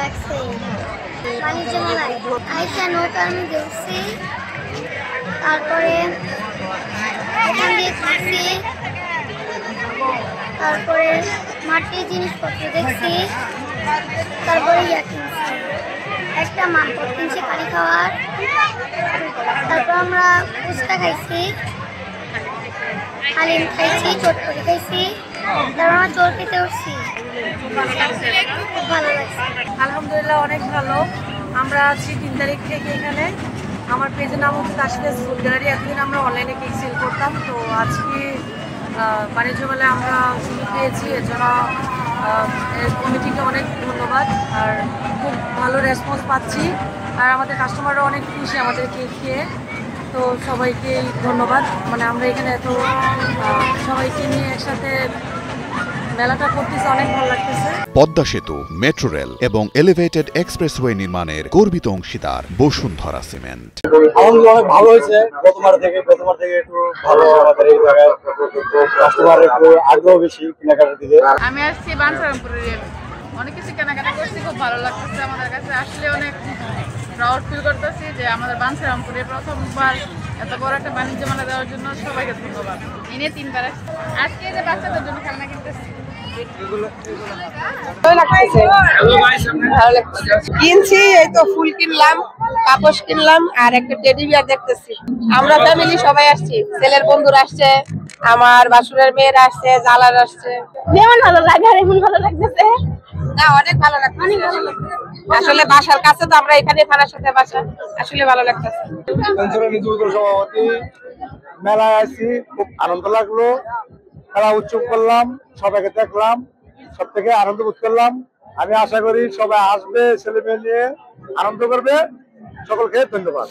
লাগছে বাণিজ্য মেলায় আইসা নৌকার মধ্যে উঠছি, তারপরে এখান দিয়ে ঘুরছি, তারপরে মাটির জিনিসপত্র দেখছি, তারপরে কিনছি একটা মামপট কিনছি পানি খাওয়ার, তারপর আমরা ফুচকা খাইছি, হালিম খাইছি, চটপটি খাইছি, তারপর আমরা চোর খেতে উঠছি। খুব ভালো লাগছে, আলহামদুলিল্লাহ অনেক ভালো। আমরা আছি 3 তারিখ থেকে এখানে। আমার পেজের নাম হচ্ছে তাসফিয়া ফুড গ্যালারি। এতদিন আমরা অনলাইনে কেক সেল করতাম, তো আজকে বাণিজ্য মেলায় আমরা সুযোগ পেয়েছি, এর জন্য কমিটিকে অনেক ধন্যবাদ। আর খুব ভালো রেসপন্স পাচ্ছি, আর আমাদের কাস্টমাররা অনেক খুশি আমাদের কেক খেয়ে। তো সবাইকে ধন্যবাদ। মানে আমরা এখানে এত সবাইকে নিয়ে একসাথে মেলাটা করতেছে, অনেক ভালো লাগতেছে। পদ্মা সেতু, মেট্রো রেল এবং এলিভেটেড এক্সপ্রেসওয়ে নির্মাণের গর্বিত অংশীদার বসুন্ধরা সিমেন্ট। আলহামদুলিল্লাহ অনেক ভালো হয়েছে। প্রথমবার থেকে একটু ভালো, আমাদের এই জায়গায় কাস্টমার একটু আগ্রহ বেশি কেনাকাটার দিকে। আমি আসছি বাঞ্ছারামপুরের, অনেক কিছু কেনাকাটা করছি, খুব ভালো লাগতেছে। আমাদের কাছে আসলে অনেক প্রাউড ফিল করতেছি যে আমাদের বাঞ্ছারামপুরে প্রথমবার এত বড় একটা বাণিজ্য মেলা দেওয়ার জন্য সবাইকে ধন্যবাদ। এনে 3বার আজকে যে বাচ্চাদের জন্য খেলনা কিনতেছি, কিনছি, এই তো ফুল কিনলাম, কাপড় কিনলাম, আর একটা টেডি বিয়ার দেখতেছি। আমরা ফ্যামিলি সবাই আসছি, ছেলের বন্ধুরা আসছে, আমার বাসুরের মেয়েরা আসছে, জালার আসছে। যেমন ভালো লাগে আর এমন ভালো লাগতেছে। না, অনেক ভালো লাগছে। আসলে বাসার কাছে তো, আমরা এখানে থানার সাথে বাসা, আসলে ভালো লাগতেছে। সভাপতি মেলায় আসছি, খুব আনন্দ লাগলো। খেলা উৎসব করলাম, সবাইকে দেখলাম, সব থেকে আনন্দ বোধ করলাম। আমি আশা করি সবাই আসবে, ছেলে মেয়ে নিয়ে আনন্দ করবে। সকলকে ধন্যবাদ।